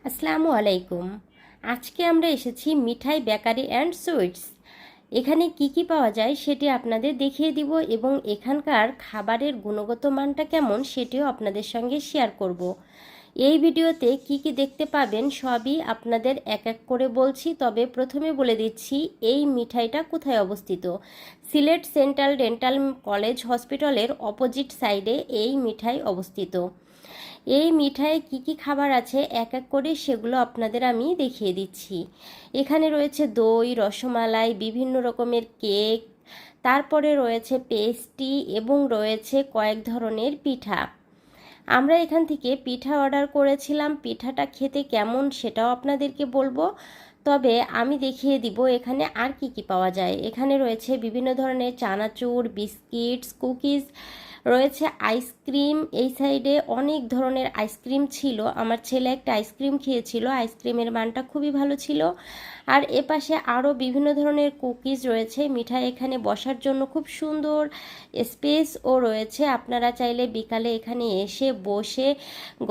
আসসালামু আলাইকুম। আজকে আমরা এসেছি মিঠাই বেকারি অ্যান্ড সুইটস। এখানে কি কি পাওয়া যায় সেটি আপনাদের দেখিয়ে দিব এবং এখানকার খাবারের গুণগত মানটা কেমন সেটিও আপনাদের সঙ্গে শেয়ার করব। এই ভিডিওতে কি কি দেখতে পাবেন সবই আপনাদের এক এক করে বলছি, তবে প্রথমে বলে দিচ্ছি এই মিঠাইটা কোথায় অবস্থিত। সিলেট সেন্ট্রাল ডেন্টাল কলেজ হসপিটালের অপোজিট সাইডে এই মিঠাই অবস্থিত। এই মিঠাই কি কি খাবার আছে এক এক করে সেগুলো আপনাদের আমি দেখিয়ে দিচ্ছি। এখানে রয়েছে দই, রসমালাই, বিভিন্ন রকমের কেক, তারপরে রয়েছে পেস্ট্রি এবং রয়েছে কয়েক ধরনের পিঠা। আমরা এখান থেকে পিঠা অর্ডার করেছিলাম। পিঠাটা খেতে কেমন সেটাও আপনাদেরকে বলবো, তবে আমি দেখিয়ে দিব এখানে আর কি কি পাওয়া যায়। এখানে রয়েছে বিভিন্ন ধরনের চানাচুর, বিস্কিটস, কুকিজ, রয়েছে আইসক্রিম। এই সাইডে অনেক ধরনের আইসক্রিম ছিল। আমার ছেলে একটা আইসক্রিম খেয়েছিল, আইসক্রিমের মানটা খুবই ভালো ছিল। আর এপাশে আরও বিভিন্ন ধরনের কুকিজ রয়েছে। মিঠাই এখানে বসার জন্য খুব সুন্দর স্পেসও রয়েছে। আপনারা চাইলে বিকালে এখানে এসে বসে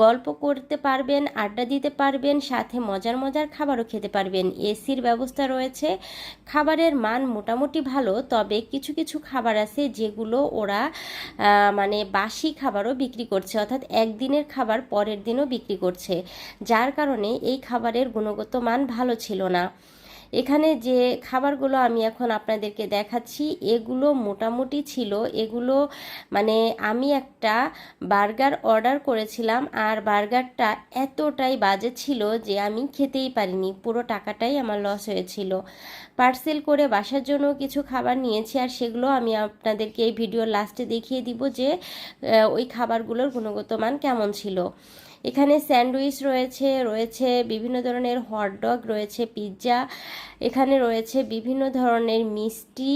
গল্প করতে পারবেন, আড্ডা দিতে পারবেন, সাথে মজার মজার খাবারও খেতে পারবেন। এসির ব্যবস্থা রয়েছে। খাবারের মান মোটামুটি ভালো, তবে কিছু কিছু খাবার আছে যেগুলো ওরা মানে বাসি খাবারও বিক্রি করছে, অর্থাৎ একদিনের খাবার পরের দিনও বিক্রি করছে, যার কারণে এই খাবারের গুণগত মান ভালো ছিল না। এখানে যে খাবারগুলো আমি এখন আপনাদেরকে দেখাচ্ছি এগুলো মোটামুটি ছিল। এগুলো মানে আমি একটা বার্গার অর্ডার করেছিলাম, আর বার্গারটা এতটাই বাজে ছিল যে আমি খেতেই পারিনি, পুরো টাকাটাই আমার লস হয়েছিল। পার্সেল করে বাসার জন্য কিছু খাবার নিয়েছি, আর সেগুলো আমি আপনাদেরকে এই ভিডিওর লাস্টে দেখিয়ে দিব যে ওই খাবারগুলোর গুণগত মান কেমন ছিল। এখানে স্যান্ডউইচ রয়েছে, রয়েছে বিভিন্ন ধরনের হটডগ, রয়েছে পিৎজা, এখানে রয়েছে বিভিন্ন ধরনের মিষ্টি।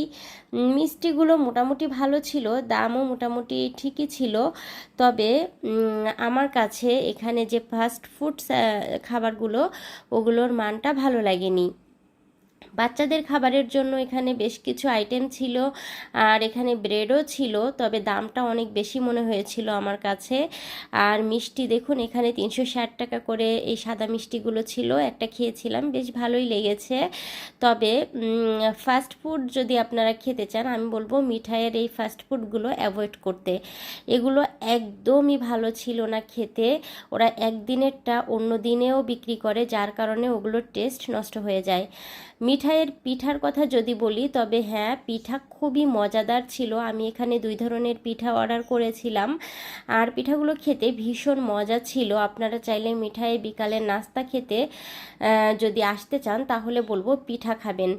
মিষ্টিগুলো মোটামুটি ভালো ছিল, দামও মোটামুটি ঠিকই ছিল। তবে আমার কাছে এখানে যে ফাস্ট ফুড খাবারগুলো ওগুলোর মানটা ভালো লাগেনি। বাচ্চাদের খাবারের জন্য এখানে বেশ কিছু আইটেম ছিল, আর এখানে ব্রেডও ছিল, তবে দামটা অনেক বেশি মনে হয়েছিল আমার কাছে। আর মিষ্টি দেখুন, এখানে 360 টাকা করে এই সাদা মিষ্টিগুলো ছিল, একটা খেয়েছিলাম, বেশ ভালোই লেগেছে। তবে ফাস্ট ফুড যদি আপনারা খেতে চান আমি বলবো মিঠাইয়ের এই ফাস্ট ফুডগুলো অ্যাভয়েড করতে। এগুলো একদমই ভালো ছিল না খেতে। ওরা একদিনেরটা অন্য দিনেও বিক্রি করে, যার কারণে ওগুলোর টেস্ট নষ্ট হয়ে যায়। মিঠাইয়ের পিঠার কথা যদি বলি, তবে হ্যাঁ, পিঠা খুবই মজাদার ছিল। আমি এখানে 2 ধরনের পিঠা অর্ডার করেছিলাম, আর পিঠাগুলো খেতে ভীষণ মজা ছিল। আপনারা চাইলে মিঠাই বিকালের নাস্তা খেতে যদি আসতে চান তাহলে বলবো পিঠা খাবেন।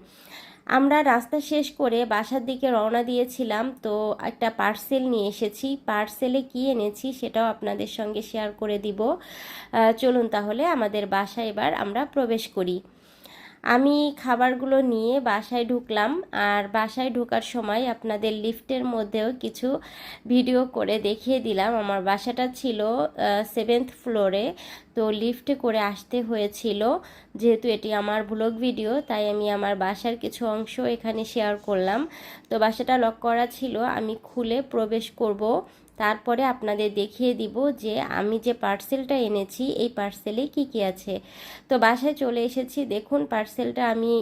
আমরা রাস্তা শেষ করে বাসার দিকে রওনা দিয়েছিলাম, তো একটা পার্সেল নিয়ে এসেছি। পার্সেলে কি এনেছি সেটাও আপনাদের সঙ্গে শেয়ার করে দিব। চলুন তাহলে আমাদের বাসায় এবার আমরা প্রবেশ করি। আমি খাবারগুলো নিয়ে বাসায় ঢুকলাম, আর বাসায় ঢোকার সময় আপনাদের লিফটের মধ্যেও কিছু ভিডিও করে দেখিয়ে দিলাম। আমার বাসাটা ছিল 7th ফ্লোরে, তো লিফটে করে আসতে হয়েছিল। যেহেতু এটি আমার ব্লগ ভিডিও, তাই আমি আমার বাসার কিছু অংশ এখানে শেয়ার করলাম। তো বাসাটা লক করা ছিল, আমি খুলে প্রবেশ করব, তারপরে আপনাদের দেখিয়ে দিব যে আমি যে পার্সেলটা এনেছি এই পার্সেলে কি কি আছে। তো বাসায় চলে এসেছি, দেখুন পার্সেলটা আমি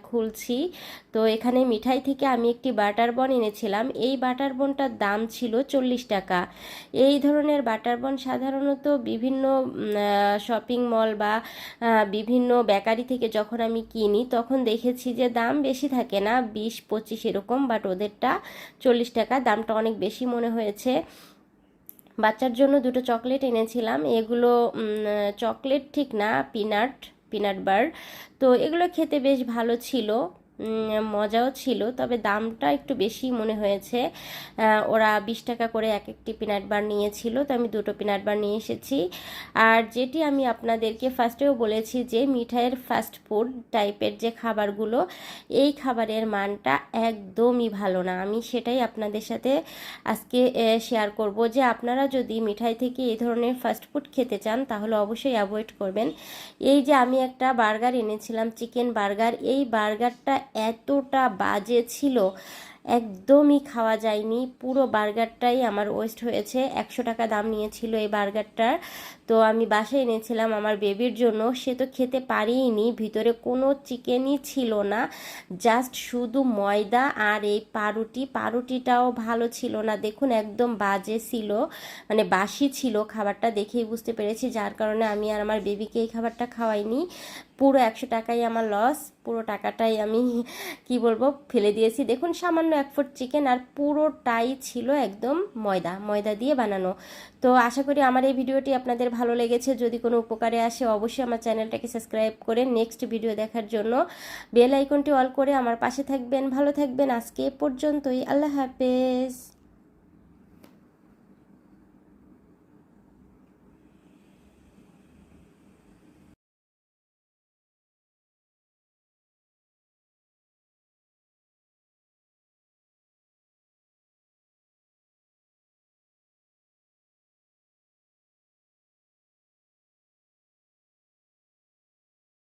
খুলছি। তো এখানে মিঠাই থেকে আমি একটি বাটার বন এনেছিলাম। এই বাটার বনটার দাম ছিল 40 টাকা। এই ধরনের বাটার বন সাধারণত বিভিন্ন শপিং মল বা বিভিন্ন বেকারি থেকে যখন আমি কিনি তখন দেখেছি যে দাম বেশি থাকে না, 20-25 এরকম, বাট ওদেরটা 40 টাকা, দামটা অনেক বেশি মনে হয়েছে। বাচ্চার জন্য 2টো চকলেট এনেছিলাম। এগুলো চকলেট ঠিক না, পিনাট বার। তো এগুলো খেতে বেশ ভালো ছিল, মজাও ছিল, তবে দামটা একটু বেশি মনে হয়েছে। ওরা 20 টাকা করে এক একটি পিনাট বার নিয়েছিল, তো আমি 2টো পিনাট বার নিয়ে এসেছি। আর যেটি আমি আপনাদেরকে ফার্স্টেও বলেছি যে মিঠাইয়ের ফাস্ট ফুড টাইপের যে খাবারগুলো, এই খাবারের মানটা একদমই ভালো না। আমি সেটাই আপনাদের সাথে আজকে শেয়ার করব যে আপনারা যদি মিঠাই থেকে এই ধরনের ফাস্ট ফুড খেতে চান তাহলে অবশ্যই অ্যাভয়েড করবেন। এই যে আমি একটা বার্গার এনেছিলাম, চিকেন বার্গার, এই বার্গারটা এতটা বাজে ছিল, একদমই খাওয়া যায়নি। পুরো বার্গারটাই আমার ওয়েস্ট হয়েছে। 100 টাকা দাম নিয়েছিল এই বার্গারটার। তো আমি বাসায় এনেছিলাম আমার বেবির জন্য। সে তো খেতে পারিনি, ভিতরে কোনো চিকেনই ছিল না, জাস্ট শুধু ময়দা আর এই পাউরুটিটাও ভালো ছিল না, দেখুন একদম বাজে ছিল, মানে বাসি ছিল। খাবারটা দেখেই বুঝতে পেরেছি, যার কারণে আমি আর আমার বেবিকে এই খাবারটা খাওয়াইনি। পুরো 100 টাকাই আমার লস, পুরো টাকাটাই আমি কি বলবো ফেলে দিয়েছি। দেখুন সামান্য 1 ফুট চিকেন আর পুরোটাই ছিল একদম ময়দা ময়দা দিয়ে বানানো। তো আশা করি আমার এই ভিডিওটি আপনাদের ভালো লেগেছে। যদি কোনো উপকারে আসে অবশ্যই আমার চ্যানেলটাকে সাবস্ক্রাইব করে নেক্সট ভিডিও দেখার জন্য বেল আইকনটি অল করে আমার পাশে থাকবেন। ভালো থাকবেন, আজকে এ পর্যন্তই, আল্লাহ হাফেজ।